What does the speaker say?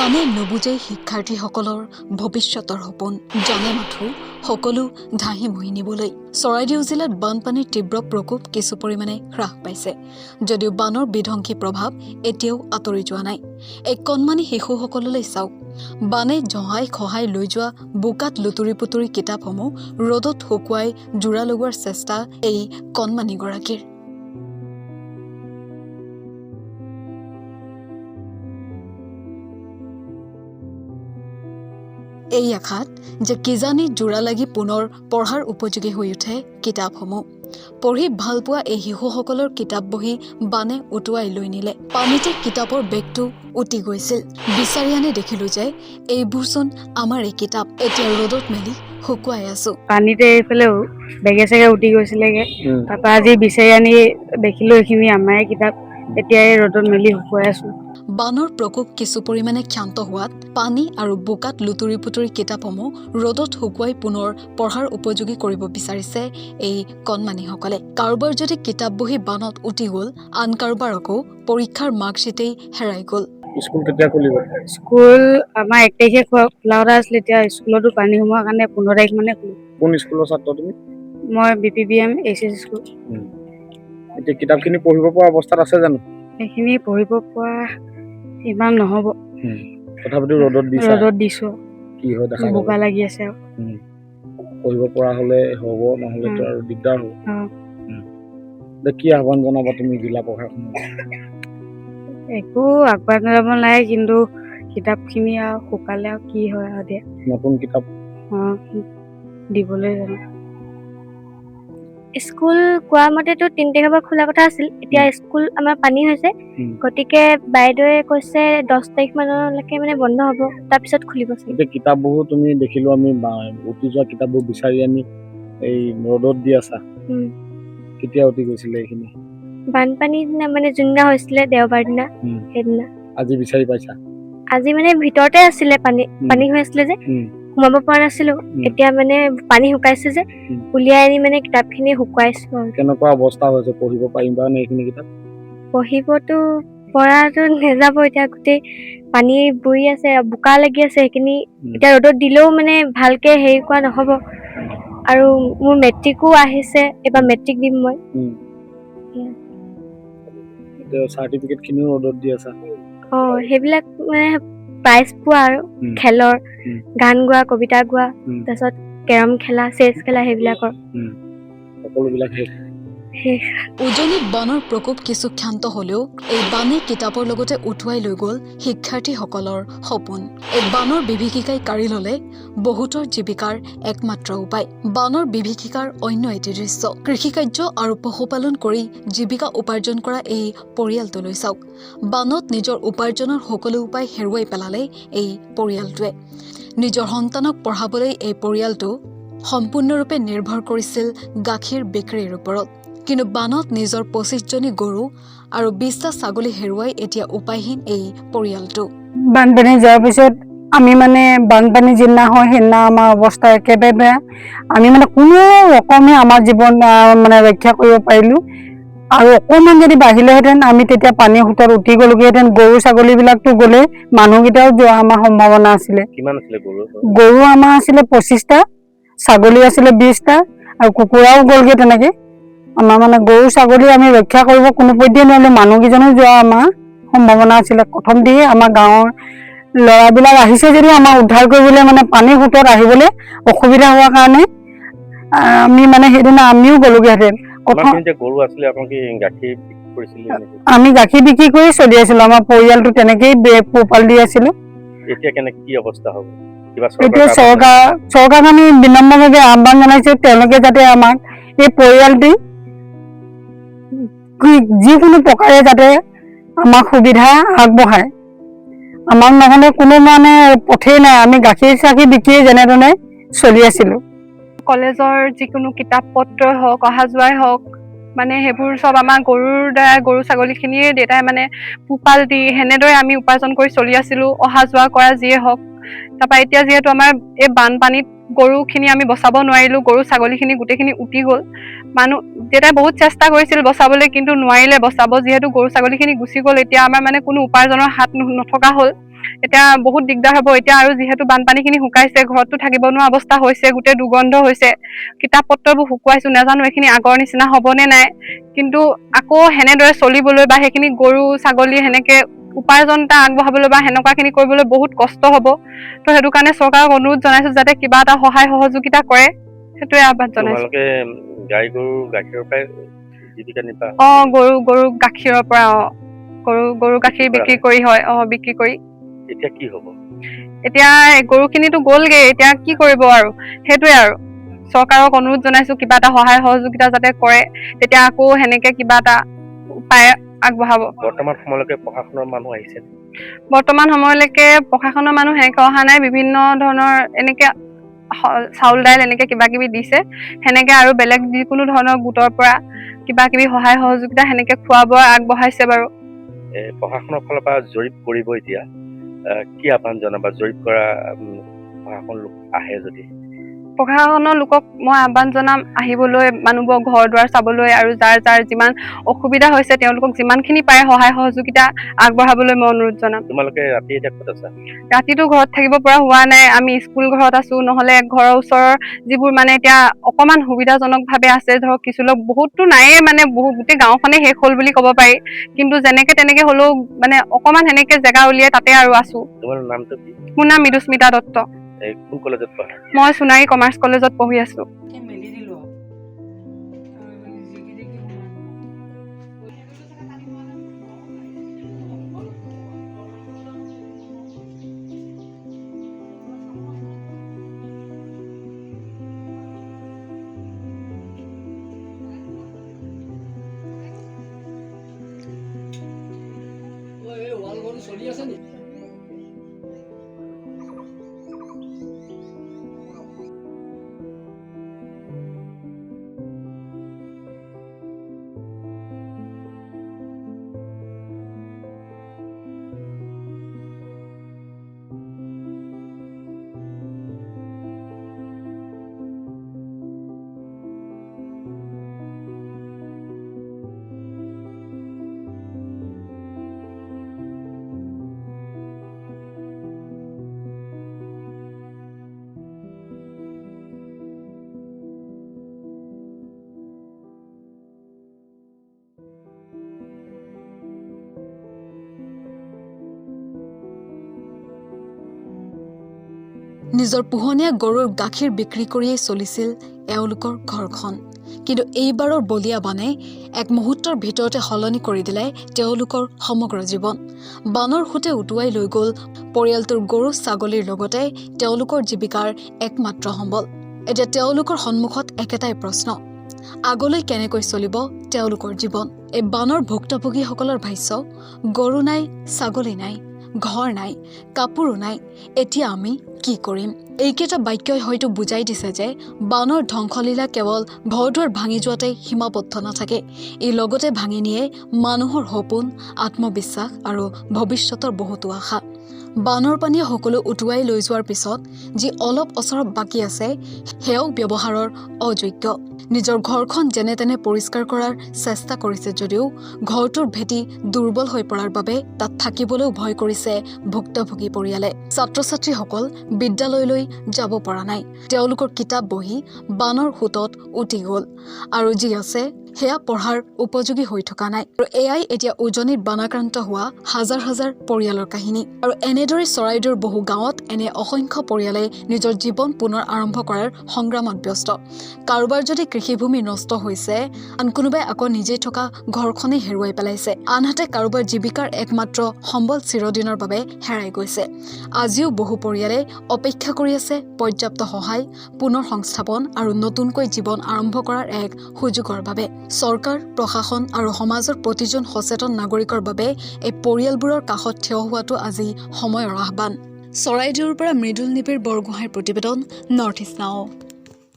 বানে নুবুজেই শিক্ষাৰ্থীসকলৰ ভৱিষ্যতৰ সপোন জানে মাথো সকলো ধাহি মহি নিবলৈ চৰাইদেউ জিলাত বানপানীৰ তীব্ৰ প্ৰকোপ কিছু পৰিমাণে হ্ৰাস পাইছে যদিও বানৰ বিধ্বংসী প্ৰভাৱ এতিয়াও আঁতৰি যোৱা নাই এই কণমানি শিশুসকললৈ চাওক বানে জহাই খহাই লৈ যোৱা বোকাত লুতুৰি পুতুৰি কিতাপসমূহ ৰ'দত শুকুৱাই জোৰা লগোৱাৰ চেষ্টা এই কণমানিগৰাকীৰ এই আশাত যে কিজানি জোৰা লাগি পুনৰ পঢ়াৰ উপযোগী হৈ উঠে কিতাপসমূহ পঢ়ি ভাল পোৱা এই শিশুসকলৰ কিতাপ বহি বানে উটুৱাই লৈ নিলে পানীতে কিতাপৰ বেগটো উটি গৈছিল বিচাৰি আনি দেখিলো যে এইবোৰচোন আমাৰ এই কিতাপ এতিয়া ৰ'দত মেলি শুকুৱাই আছো পানীতে এইফালেও বেগে চেগে উটি গৈছিলেগে তাৰপৰা আজি বিচাৰি আনি দেখিলো এইখিনি আমাৰে কিতাপ এতিয়া এই ৰ'দত মেলি শুকুৱাই আছো বানৰ প্ৰকোপ কিছু পৰিমাণে ক্ষান্ত হোৱাত পানী আৰু বোকাত লুতুৰি পুতুৰি কিতাপসমূহ ৰ'দত শুকুৱাই পুনৰ পঢ়াৰ উপযোগী কৰিব বিচাৰিছে এই কণমানিসকলে কাৰোবাৰ যদি কিতাপ বহি বানত উটি গ'ল আন কাৰোবাৰ আকৌ পৰীক্ষাৰ মাৰ্কশ্বিটেই হেৰাই গ'ল স্কুল কেতিয়া খুলিব স্কুল আমাৰ 1 তাৰিখে খোলা কথা আছিলে এতিয়া স্কুলতো পানী সোমোৱাৰ কাৰণে 15 তাৰিখ মানে খুলিব কোন স্কুলৰ ছাত্ৰ তুমি মই BPBM HS স্কুল এতিয়া কিতাপখিনি পঢ়িব পৰা অৱস্থাত আছে জানো এইখিনি পঢ়িব পৰা ইমান নহ'ব তথাপিতো ৰ'দত দিছো কি হয় দেখা বোকা লাগি আছে পঢ়িব পৰা হ'লে হ'ব নহ'লেতো আৰু দিগদাৰ হ'ব কি আহ্বান জনাবা তুমি জিলা প্ৰশাসনক একো আগবাঢ় যাব নাই কিন্তু কিতাপখিনি আৰু শুকালে আৰু কি হয় আৰু দিয়া নতুন কিতাপ দিবলৈ জানো স্কুল কোৱা মতেতো 3 তাৰিখৰ পৰা খোলা কথা আছিল এতিয়া স্কুল আমাৰ পানী হৈছে গতিকে বাইদেৱে কৈছে 10 তাৰিখ মানলৈকে মানে বন্ধ হ'ব তাৰপিছত খুলিব এতিয়া কিতাপবোৰ তুমি দেখিলো আমি উটি যোৱা কিতাপবোৰ বিচাৰি আনি এই ৰ'দত দি আছা কেতিয়া উটি গৈছিলে এইখিনি বানপানীৰ দিনা মানে যোনদিনা হৈছিলে দেওবাৰ দিনা সেইদিনা আজি বিচাৰি পাইছা আজি মানে ভিতৰতে আছিলে পানী হৈ আছিলে যে সোমাব পৰা নাছিলো এতিয়া মানে পানী শুকাইছে যে উলিয়াই আনি মানে কিতাপখিনি শুকুৱাইছো কেনেকুৱা অৱস্থা হৈছে পঢ়িব পাৰিবা নে এইখিনি কিতাপ পঢ়িবতো পৰাটো নেযাব এতিয়া গোটেই পানী বৈ আছে বোকা লাগি আছে সেইখিনি এতিয়া ৰ'দত দিলেও মানে ভালকে হেৰি কৰা নহ'ব আৰু মোৰ মেট্ৰিকো আহিছে এবাৰ মেট্ৰিক দিম মই চাৰ্টিফিকেট খিনিও ৰ'দত দি আছা সেইবিলাক মানে প্ৰাইজ পোৱা আৰু খেলৰ গান গোৱা কবিতা গোৱা তাৰপিছত কেৰম খেলা চেছ খেলা সেইবিলাকৰ সকলোবিলাক উজনিত বানৰ প্ৰকোপ কিছু ক্ষান্ত হলেও এই বানে কিতাপৰ লগতে উঠুৱাই লৈ গ'ল শিক্ষাৰ্থীসকলৰ সপোন এই বানৰ বিভীষিকাই কাঢ়ি ল'লে বহুতৰ জীৱিকাৰ একমাত্ৰ উপায় বানৰ বিভীষিকাৰ অন্য এটি দৃশ্য কৃষিকাৰ্য আৰু পশুপালন কৰি জীৱিকা উপাৰ্জন কৰা এই পৰিয়ালটোলৈ চাওক বানত নিজৰ উপাৰ্জনৰ সকলো উপায় হেৰুৱাই পেলালে এই পৰিয়ালটোৱে নিজৰ সন্তানক পঢ়াবলৈ এই পৰিয়ালটো সম্পূৰ্ণৰূপে নিৰ্ভৰ কৰিছিল গাখীৰ বিক্ৰীৰ ওপৰত কিন্তু বানত নিজৰ 25জনী গৰু আৰু 20টা ছাগলী হেৰুৱাই এতিয়া উপায়হীন এই পৰিয়ালটো বানপানী যোৱাৰ পিছত আমি মানে বানপানী যিদিনা হয় সেইদিনা আমাৰ অৱস্থা একেবাৰে বেয়া আমি মানে কোনো ৰকমে আমাৰ জীৱন মানে ৰক্ষা কৰিব পাৰিলোঁ আৰু অকণমান যদি বাঢ়িলেহেঁতেন আমি তেতিয়া পানীৰ সোঁতত উঠি গ'লোগৈহেঁতেন গৰু ছাগলীবিলাকতো গ'লে মানুহকেইটাও যোৱা আমাৰ সম্ভাৱনা আছিলে গৰু আমাৰ আছিলে 25টা ছাগলী আছিলে 20টা আৰু কুকুৰাও গ'লগৈ তেনেকৈ আমাৰ মানে গৰু ছাগলী আমি ৰক্ষা কৰিব কোনো পধ্যেই নোৱাৰিলোঁ মানুহকেইজনো যোৱা আমাৰ সম্ভাৱনা আছিলে প্ৰথম দিহে আমাৰ গাঁৱৰ ল'ৰাবিলাক আহিছে যদিও আমাৰ উদ্ধাৰ কৰিবলৈ মানে পানীৰ সোঁতত আহিবলৈ অসুবিধা হোৱাৰ কাৰণে আমি মানে সেইদিনা আমিও গ'লোগৈহেঁতেন আমি গাখীৰ বিক্ৰী কৰি চলি আছিলোঁ আমাৰ পৰিয়ালটো তেনেকেই পোহপাল দি আছিলোঁ এতিয়া চৰকাৰক আমি বিনম্ৰভাৱে আহ্বান জনাইছোঁ তেওঁলোকে যাতে আমাক এই পৰিয়ালটি যিকোনো প্ৰকাৰে যাতে আমাক সুবিধা আগবঢ়ায় আমাক নহ'লে কোনো মানে পথেই নাই আমি গাখীৰ চাখীৰ বিকিয়ে যেনে তেনে চলি আছিলোঁ কলেজৰ যিকোনো কিতাপ পত্ৰই হওক অহা যোৱাই হওক মানে সেইবোৰ চব আমাৰ গৰুৰ দ্বাৰা গৰু ছাগলীখিনিয়ে দেউতাই মানে পোহপাল দি সেনেদৰে আমি উপাৰ্জন কৰি চলি আছিলোঁ অহা যোৱা কৰা যিয়ে হওক তাৰপৰা এতিয়া যিহেতু আমাৰ এই বানপানীত গৰুখিনি আমি বচাব নোৱাৰিলোঁ গৰু ছাগলীখিনি গোটেইখিনি উটি গ'ল দেউতাই বহুত চেষ্টা কৰিছিল বচাবলৈ কিন্তু নোৱাৰিলে বচাব যিহেতু গৰু ছাগলীখিনি গুচি গ'ল এতিয়া আমাৰ মানে কোনো উপাৰ্জনৰ হাত নথকা হ'ল এতিয়া বহুত দিগদাৰ হ'ব এতিয়া আৰু যিহেতু বানপানীখিনি শুকাইছে ঘৰতো থাকিব নোৱাৰা অৱস্থা হৈছে গোটেই দুৰ্গন্ধ হৈছে কিতাপ পত্ৰবোৰ শুকুৱাইছো নাজানো এইখিনি আগৰ নিচিনা হ'বনে নাই কিন্তু আকৌ সেনেদৰে চলিবলৈ বা সেইখিনি গৰু ছাগলী সেনেকে উপাৰ্জন এটা আগবঢ়াবলৈ বা সেনেকুৱাখিনি কৰিবলৈ বহুত কষ্ট হ'ব তো সেইটো কাৰণে চৰকাৰক অনুৰোধ জনাইছো যাতে কিবা এটা সহায় সহযোগিতা কৰে সেইটোৱে আহ্বান জনাইছো তোমালোকে গাই গৰু গাখীৰৰ পৰাই জীৱিকা নিৰ্বাহ গৰু গাখীৰৰ পৰা গৰু গাখীৰ বিক্ৰী কৰি হয় বিক্ৰী কৰি এতিয়া কি হ'ব এতিয়া গৰুখিনিতো গ'লগে এতিয়া কি কৰিব আৰু সেইটোৱে আৰু চৰকাৰক অনুৰোধ জনাইছো কিবা এটা সহায় সহযোগিতা যাতে কৰে তেতিয়া আকৌ সেনেকে কিবা এটা উপায় আগবঢ়াব বৰ্তমান সময়লৈকে প্ৰশাসনৰ মানুহ আহিছে বৰ্তমান সময়লৈকে প্ৰশাসনৰ মানুহ সেনেকে অহা নাই বিভিন্ন ধৰণৰ এনেকে চাউল দাইল এনেকে কিবা কিবি দিছে সেনেকে আৰু বেলেগ যিকোনো ধৰণৰ গোটৰ পৰা কিবা কিবি সহায় সহযোগিতা সেনেকে খোৱা বোৱা আগবঢ়াইছে বাৰু প্ৰশাসনৰ ফালৰ পৰা জৰীপ কৰিব এতিয়া কি আহ্বান জনাবা জৰীপ কৰা প্ৰশাসন লোক আহে যদি প্ৰশাসনৰ লোকক মই আহ্বান জনাম আহিবলৈ মানুহবোৰক ঘৰ দুৱাৰ চাবলৈ আৰু যাৰ যাৰ যিমান অসুবিধা হৈছে তেওঁলোকক যিমানখিনি পাৰে সহায় সহযোগিতা আগবঢ়াবলৈ মই অনুৰোধ জনাম তোমালোকে ৰাতি এতিয়া ক'ত আছা ৰাতিটো ঘৰত থাকিব পৰা হোৱা নাই আমি স্কুল ঘৰত আছো নহলে ঘৰৰ ওচৰৰ যিবোৰ মানে এতিয়া অকমান সুবিধাজনকভাৱে আছে ধৰক কিছু লোক বহুতো নায়ে মানে গোটেই গাঁওখনে শেষ হ'ল বুলি ক'ব পাৰি কিন্তু যেনেকে তেনেকে হ'লেও মানে অকমান সেনেকে জেগা উলিয়াই তাতে আৰু আছো তোমাৰ নামটো কি মোৰ নাম মৃদুস্মিতা দত্ত কোন কলেজত পঢ়া মই সোণাৰী কমাৰ্চ কলেজত পঢ়ি আছো চলি আছে নি নিজৰ পোহনীয়া গৰুৰ গাখীৰ বিক্ৰী কৰিয়েই চলিছিল এওঁলোকৰ ঘৰখন কিন্তু এইবাৰৰ বলিয়া বানে এক মুহূৰ্তৰ ভিতৰতে সলনি কৰি দিলে তেওঁলোকৰ সমগ্ৰ জীৱন বানৰ খুঁটে উটুৱাই লৈ গ'ল পৰিয়ালটোৰ গৰু ছাগলীৰ লগতে তেওঁলোকৰ জীৱিকাৰ একমাত্ৰ সম্বল এতিয়া তেওঁলোকৰ সন্মুখত একেটাই প্ৰশ্ন আগলৈ কেনেকৈ চলিব তেওঁলোকৰ জীৱন এই বানৰ ভুক্তভোগীসকলৰ ভাষ্য গৰু নাই ছাগলী নাই ঘৰ নাই কাপোৰো নাই এতিয়া আমি কি কৰিম এইকেইটা বাক্যই হয়তো বুজাই দিছে যে বানৰ ধ্বংসলীলা কেৱল ঘৰদুৱাৰ ভাঙি যোৱাতেই সীমাবদ্ধ নাথাকে ই লগতে ভাঙি নিয়ে মানুহৰ সপোন আত্মবিশ্বাস আৰু ভৱিষ্যতৰ বহুতো আশা বানৰ পানীয়ে সকলো উটুৱাই লৈ যোৱাৰ পিছত যি অলপ অচৰপ বাকী আছে সেয়াও ব্যৱহাৰৰ অযোগ্য নিজৰ ঘৰখন যেনে তেনে পৰিষ্কাৰ কৰাৰ চেষ্টা কৰিছে যদিও ঘৰটোৰ ভেটি দুৰ্বল হৈ পৰাৰ বাবে তাত থাকিবলৈও ভয় কৰিছে ভুক্তভোগী পৰিয়ালে ছাত্ৰ ছাত্ৰীসকল বিদ্যালয়লৈ যাব পৰা নাই তেওঁলোকৰ কিতাপ বহি বানৰ সোঁতত উটি গ'ল আৰু যি আছে সেয়া পঢ়াৰ উপযোগী হৈ থকা নাই আৰু এয়াই এতিয়া উজনিত বানাক্ৰান্ত হোৱা হাজাৰ হাজাৰ পৰিয়ালৰ কাহিনী আৰু এনেদৰে চৰাইদেউৰ বহু গাঁৱত এনে অসংখ্য পৰিয়ালে নিজৰ জীৱন পুনৰ আৰম্ভ কৰাৰ সংগ্ৰামত ব্যস্ত কাৰোবাৰ যদি কৃষিভূমি নষ্ট হৈছে আন কোনোবাই আকৌ নিজেই থকা ঘৰখনেই হেৰুৱাই পেলাইছে আনহাতে কাৰোবাৰ জীৱিকাৰ একমাত্ৰ সম্বল চিৰদিনৰ বাবে হেৰাই গৈছে আজিও বহু পৰিয়ালে অপেক্ষা কৰি আছে পৰ্যাপ্ত সহায় পুনৰ সংস্থাপন আৰু নতুনকৈ জীৱন আৰম্ভ কৰাৰ এক সুযোগৰ বাবে চৰকাৰ প্ৰশাসন আৰু সমাজৰ প্ৰতিজন সচেতন নাগৰিকৰ বাবে এই পৰিয়ালবোৰৰ কাষত থিয় হোৱাটো আজি সময়ৰ আহ্বান চৰাইদেউৰ পৰা মৃদুল নিবিড় বৰগোহাঁইৰ প্ৰতিবেদন নৰ্থ ইষ্ট নাও